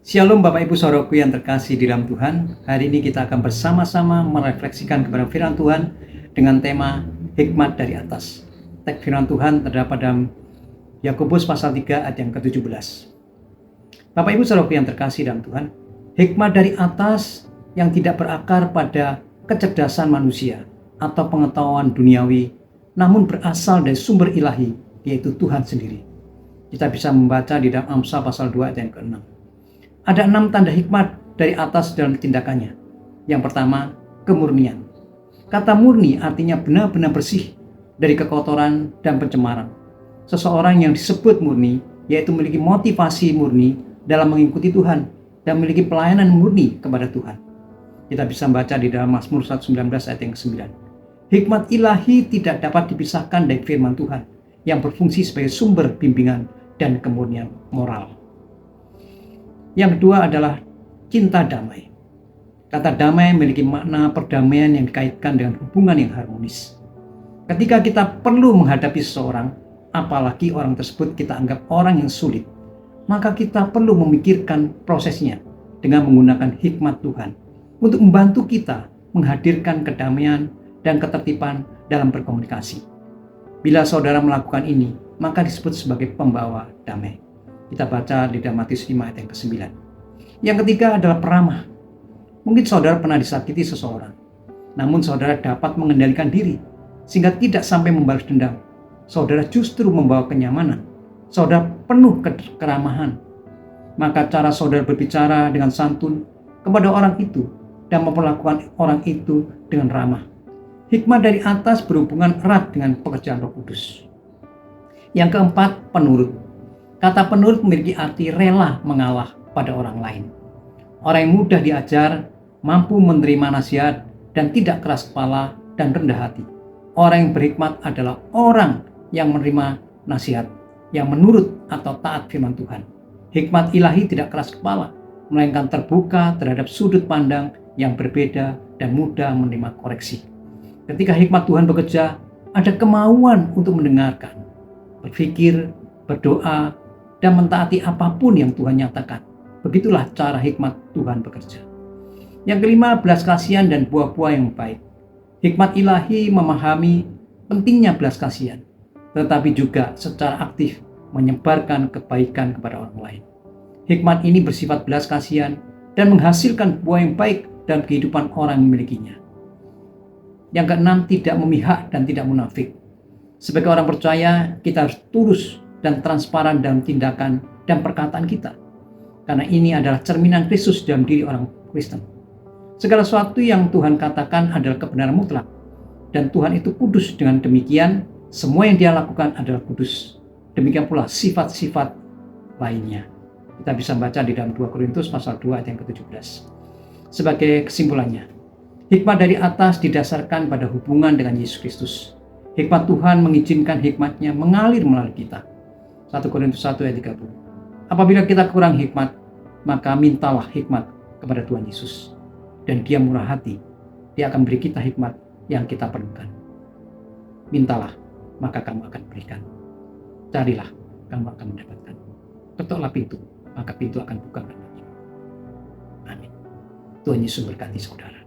Shalom Bapak Ibu Saudaraku yang terkasih di dalam Tuhan. Hari ini kita akan bersama-sama merefleksikan kepada firman Tuhan dengan tema hikmat dari atas. Teks firman Tuhan terdapat dalam Yakobus pasal 3 ayat yang ke-17. Bapak Ibu Saudaraku yang terkasih dalam Tuhan, hikmat dari atas yang tidak berakar pada kecerdasan manusia atau pengetahuan duniawi, namun berasal dari sumber ilahi, yaitu Tuhan sendiri. Kita bisa membaca di dalam Amsal pasal 2 ayat yang ke-6. Ada 6 tanda hikmat dari atas dalam tindakannya. Yang pertama, kemurnian. Kata murni artinya benar-benar bersih dari kekotoran dan pencemaran. Seseorang yang disebut murni, yaitu memiliki motivasi murni dalam mengikuti Tuhan dan memiliki pelayanan murni kepada Tuhan. Kita bisa membaca di dalam Mazmur 119 ayat yang ke-9. Hikmat ilahi tidak dapat dipisahkan dari firman Tuhan yang berfungsi sebagai sumber bimbingan dan kemurnian moral. Yang kedua adalah cinta damai. Kata damai memiliki makna perdamaian yang dikaitkan dengan hubungan yang harmonis. Ketika kita perlu menghadapi seseorang, apalagi orang tersebut kita anggap orang yang sulit, maka kita perlu memikirkan prosesnya dengan menggunakan hikmat Tuhan untuk membantu kita menghadirkan kedamaian dan ketertiban dalam berkomunikasi. Bila saudara melakukan ini, maka disebut sebagai pembawa damai. Kita baca di dalam Matius 5 ayat yang ke-9. Yang ketiga adalah peramah. Mungkin saudara pernah disakiti seseorang, namun saudara dapat mengendalikan diri sehingga tidak sampai membalas dendam. Saudara justru membawa kenyamanan. Saudara penuh keramahan. Maka cara saudara berbicara dengan santun kepada orang itu dan memperlakukan orang itu dengan ramah. Hikmat dari atas berhubungan erat dengan pekerjaan Roh Kudus. Yang keempat, penurut. Kata penurut memiliki arti rela mengalah pada orang lain. Orang yang mudah diajar, mampu menerima nasihat, dan tidak keras kepala dan rendah hati. Orang yang berhikmat adalah orang yang menerima nasihat, yang menurut atau taat firman Tuhan. Hikmat ilahi tidak keras kepala, melainkan terbuka terhadap sudut pandang yang berbeda dan mudah menerima koreksi. Ketika hikmat Tuhan bekerja, ada kemauan untuk mendengarkan, berpikir, berdoa, dan mentaati apapun yang Tuhan nyatakan. Begitulah cara hikmat Tuhan bekerja. Yang kelima, belas kasihan dan buah-buah yang baik. Hikmat ilahi memahami pentingnya belas kasihan, tetapi juga secara aktif menyebarkan kebaikan kepada orang lain. Hikmat ini bersifat belas kasihan dan menghasilkan buah yang baik dalam kehidupan orang yang memilikinya. Yang keenam, tidak memihak dan tidak munafik. Sebagai orang percaya, kita harus tulus dan transparan dalam tindakan dan perkataan kita. Karena ini adalah cerminan Kristus dalam diri orang Kristen. Segala sesuatu yang Tuhan katakan adalah kebenaran mutlak. Dan Tuhan itu kudus, dengan demikian semua yang Dia lakukan adalah kudus. Demikian pula sifat-sifat lainnya. Kita bisa baca di dalam 2 Korintus pasal 2 ayat yang ke-17. Sebagai kesimpulannya, hikmat dari atas didasarkan pada hubungan dengan Yesus Kristus. Hikmat Tuhan mengizinkan hikmat-Nya mengalir melalui kita. 1 Korintus 1 ayat 30. Apabila kita kurang hikmat, maka mintalah hikmat kepada Tuhan Yesus. Dan Dia murah hati. Dia akan beri kita hikmat yang kita perlukan. Mintalah, maka kamu akan berikan. Carilah, kamu akan mendapatkan. Ketoklah pintu, maka pintu akan buka bagimu. Amin. Tuhan Yesus berkati saudara.